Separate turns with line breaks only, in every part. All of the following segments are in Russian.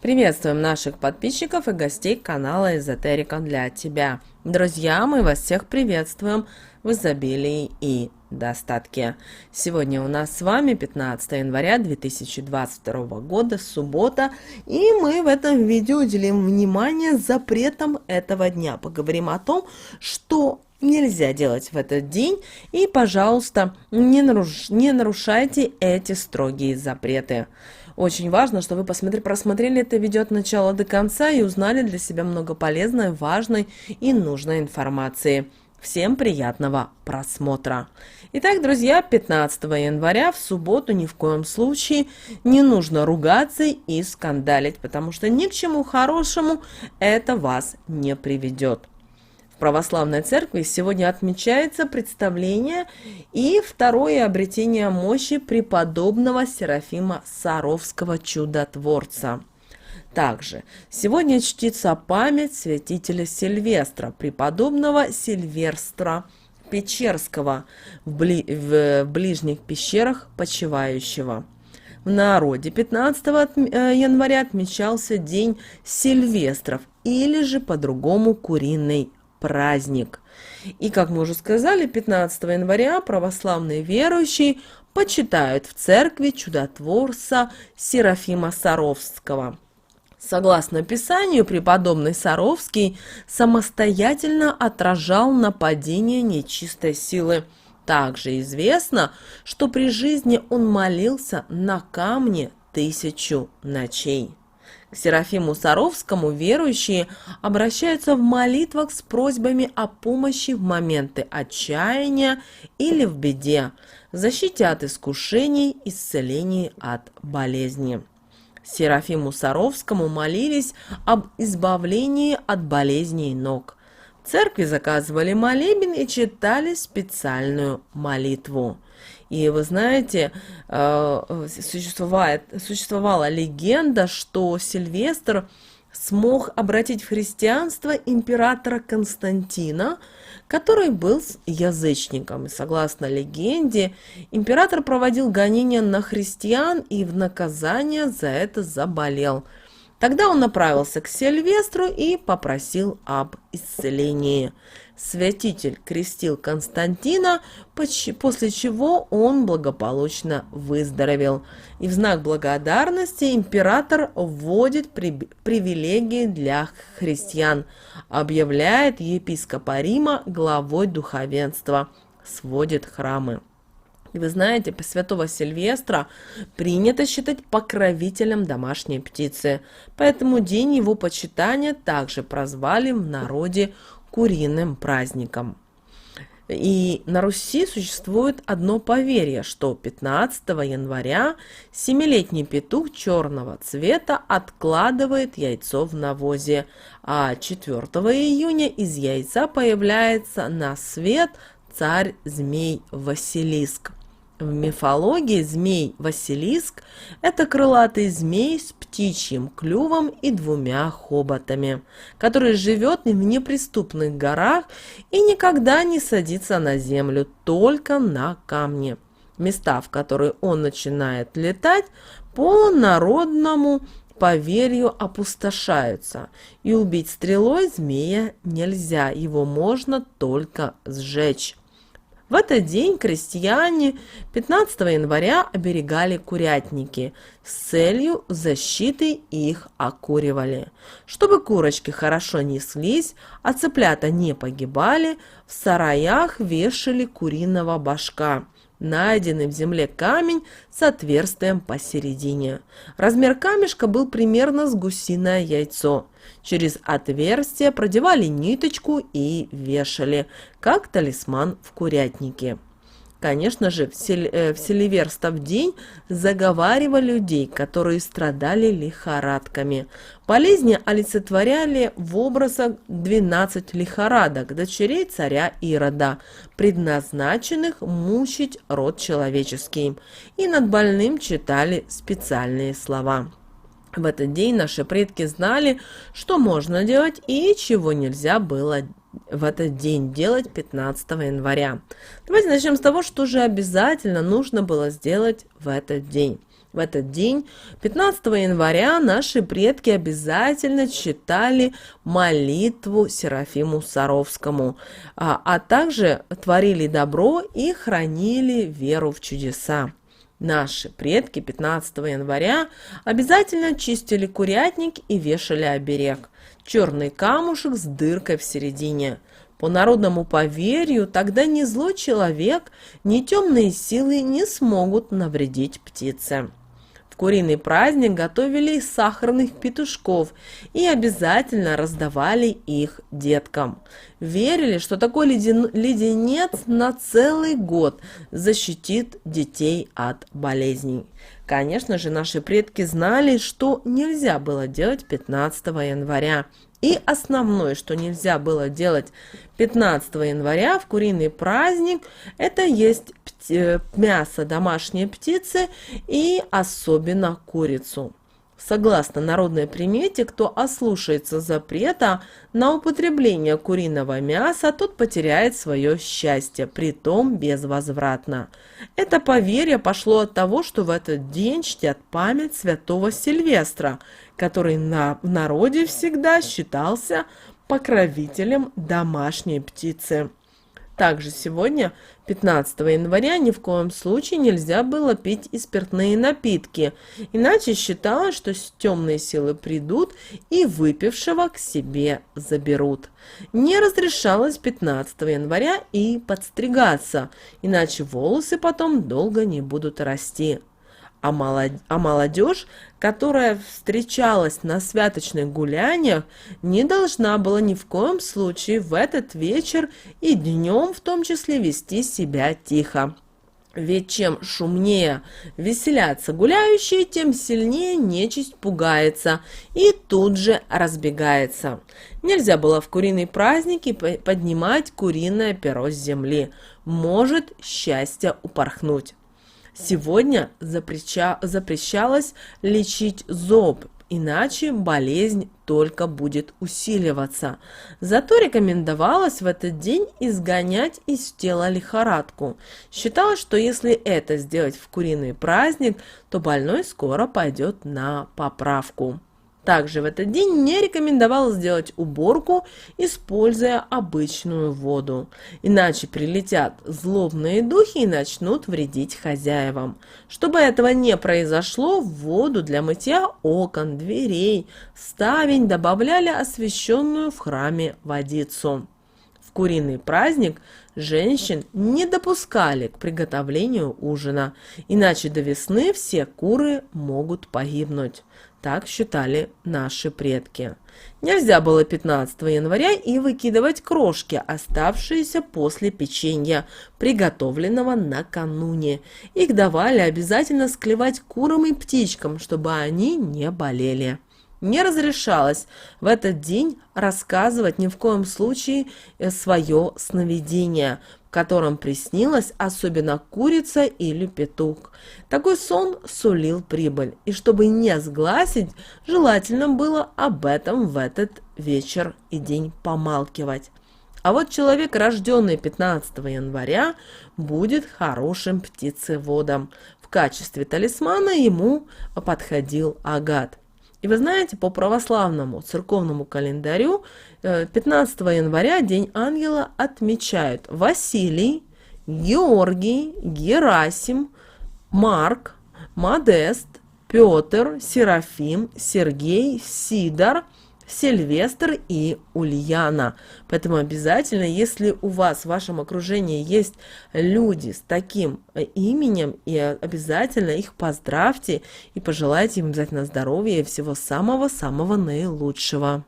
Приветствуем наших подписчиков и гостей канала Эзотерика для тебя. Друзья, мы вас всех приветствуем в изобилии и достатке. Сегодня у нас с вами 15 января 2022 года, суббота, и мы в этом видео уделим внимание запретам этого дня. Поговорим о том, что нельзя делать в этот день, и, пожалуйста, не нарушайте эти строгие запреты. Очень важно, что вы просмотрели это видео от начала до конца и узнали для себя много полезной, важной и нужной информации. Всем приятного просмотра! Итак, друзья, 15 января в субботу ни в коем случае не нужно ругаться и скандалить, потому что ни к чему хорошему это вас не приведет. В православной церкви сегодня отмечается представление и второе обретение мощи преподобного Серафима Саровского чудотворца. Также сегодня чтится память святителя Сильвестра, преподобного Сильвестра Печерского, в ближних пещерах почивающего. В народе 15 января отмечался День Сильвестров, или же по-другому Куриный праздник. И, как мы уже сказали, 15 января православные верующие почитают в церкви чудотворца Серафима Саровского. Согласно Писанию, преподобный Саровский самостоятельно отражал нападение нечистой силы. Также известно, что при жизни он молился на камне 1000 ночей. К Серафиму Саровскому верующие обращаются в молитвах с просьбами о помощи в моменты отчаяния или в беде, защите от искушений, исцелении от болезни. Серафиму Саровскому молились об избавлении от болезней ног. В церкви заказывали молебен и читали специальную молитву. И вы знаете, существовала легенда, что Сильвестр смог обратить в христианство императора Константина, который был язычником. И согласно легенде, император проводил гонения на христиан и в наказание за это заболел. Тогда он направился к Сильвестру и попросил об исцелении. Святитель крестил Константина, после чего он благополучно выздоровел. И в знак благодарности император вводит привилегии для христиан, объявляет епископа Рима главой духовенства, сводит храмы. И вы знаете, святого Сильвестра принято считать покровителем домашней птицы, поэтому день его почитания также прозвали в народе Куриным праздником. И на Руси существует одно поверье, что 15 января 7-летний петух черного цвета откладывает яйцо в навозе, а 4 июня из яйца появляется на свет царь-змей Василиск. В мифологии змей Василиск – это крылатый змей с птичьим клювом и 2 хоботами, который живет в неприступных горах и никогда не садится на землю, только на камни. Места, в которые он начинает летать, по народному поверью опустошаются, и убить стрелой змея нельзя, его можно только сжечь. В этот день крестьяне 15 января оберегали курятники, с целью защиты их окуривали. Чтобы курочки хорошо неслись, а цыплята не погибали, в сараях вешали куриного башка, найденный в земле камень с отверстием посередине. Размер камешка был примерно с гусиное яйцо. Через отверстие продевали ниточку и вешали, как талисман в курятнике. Конечно же, в Сильвестров день заговаривали людей, которые страдали лихорадками. Болезни олицетворяли в образах 12 лихорадок, дочерей царя Ирода, предназначенных мучить род человеческий. И над больным читали специальные слова. В этот день наши предки знали, что можно делать и чего нельзя было в этот день делать 15 января. Давайте начнем с того, что же обязательно нужно было сделать в этот день. В этот день, 15 января, наши предки обязательно читали молитву Серафиму Саровскому, а также творили добро и хранили веру в чудеса. Наши предки 15 января обязательно чистили курятник и вешали оберег – черный камушек с дыркой в середине. По народному поверью, тогда ни злой человек, ни темные силы не смогут навредить птице. В куриный праздник готовили из сахарных петушков и обязательно раздавали их деткам. Верили, что такой леденец на целый год защитит детей от болезней. Конечно же, наши предки знали, что нельзя было делать 15 января. И основное, что нельзя было делать 15 января в куриный праздник, это есть мясо домашней птицы и особенно курицу. Согласно народной примете, кто ослушается запрета на употребление куриного мяса, тот потеряет свое счастье, притом безвозвратно. Это поверье пошло от того, что в этот день чтят память святого Сильвестра, который в народе всегда считался покровителем домашней птицы. Также сегодня, 15 января, ни в коем случае нельзя было пить и спиртные напитки, иначе считалось, что темные силы придут и выпившего к себе заберут. Не разрешалось 15 января и подстригаться, иначе волосы потом долго не будут расти. А молодежь, которая встречалась на святочных гуляниях, не должна была ни в коем случае в этот вечер и днем в том числе вести себя тихо. Ведь чем шумнее веселятся гуляющие, тем сильнее нечисть пугается и тут же разбегается. Нельзя было в куриные праздники поднимать куриное перо с земли. Может счастье упорхнуть. Сегодня запрещалось лечить зоб, иначе болезнь только будет усиливаться. Зато рекомендовалось в этот день изгонять из тела лихорадку. Считалось, что если это сделать в куриный праздник, то больной скоро пойдет на поправку. Также в этот день не рекомендовалось делать уборку, используя обычную воду. Иначе прилетят злобные духи и начнут вредить хозяевам. Чтобы этого не произошло, в воду для мытья окон, дверей, ставень добавляли освященную в храме водицу. В куриный праздник женщин не допускали к приготовлению ужина, иначе до весны все куры могут погибнуть. Так считали наши предки. Нельзя было 15 января и выкидывать крошки, оставшиеся после печенья, приготовленного накануне. Их давали обязательно склевать курам и птичкам, чтобы они не болели. Не разрешалось в этот день рассказывать ни в коем случае свое сновидение, в котором приснилась особенно курица или петух. Такой сон сулил прибыль, и чтобы не сгласить, желательно было об этом в этот вечер и день помалкивать. А вот человек, рожденный 15 января, будет хорошим птицеводом. В качестве талисмана ему подходил агат. И вы знаете, по православному церковному календарю 15 января День ангела отмечают Василий, Георгий, Герасим, Марк, Модест, Петр, Серафим, Сергей, Сидор, Сильвестр и Ульяна. Поэтому обязательно, если у вас в вашем окружении есть люди с таким именем, и обязательно их поздравьте и пожелайте им обязательно здоровья и всего самого-самого наилучшего.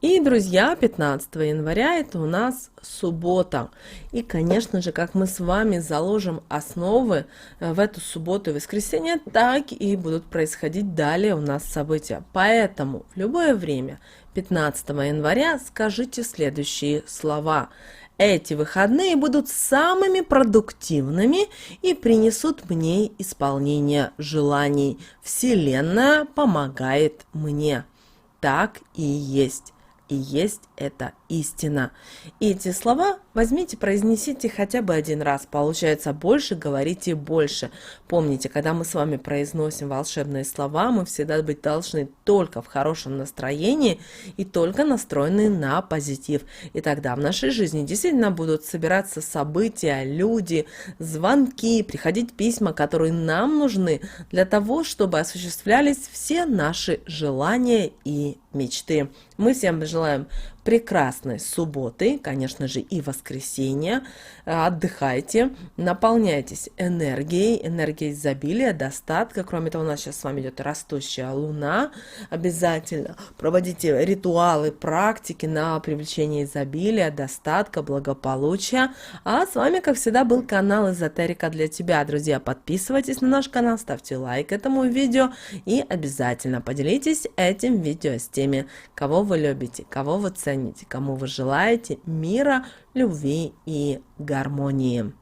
И, друзья, 15 января это у нас суббота. И, конечно же, как мы с вами заложим основы в эту субботу и воскресенье, так и будут происходить далее у нас события. Поэтому в любое время 15 января скажите следующие слова. Эти выходные будут самыми продуктивными и принесут мне исполнение желаний. Вселенная помогает мне. Так и есть. И есть это истина. И эти слова возьмите, произнесите хотя бы один раз. Получается больше, говорите больше. Помните, когда мы с вами произносим волшебные слова, мы всегда быть должны только в хорошем настроении и только настроены на позитив. И тогда в нашей жизни действительно будут собираться события, люди, звонки, приходить письма, которые нам нужны для того, чтобы осуществлялись все наши желания и мечты. Мы всем желаем прекрасной субботы, конечно же, и воскресенья. Отдыхайте, наполняйтесь энергией изобилия, достатка. Кроме того, у нас сейчас с вами идет растущая луна. Обязательно проводите ритуалы, практики на привлечение изобилия, достатка, благополучия. А с вами, как всегда, был канал Эзотерика для тебя. Друзья, подписывайтесь на наш канал, ставьте лайк этому видео и обязательно поделитесь этим видео с теми, кого вы любите, кого вы цените, кому вы желаете мира, любви и гармонии.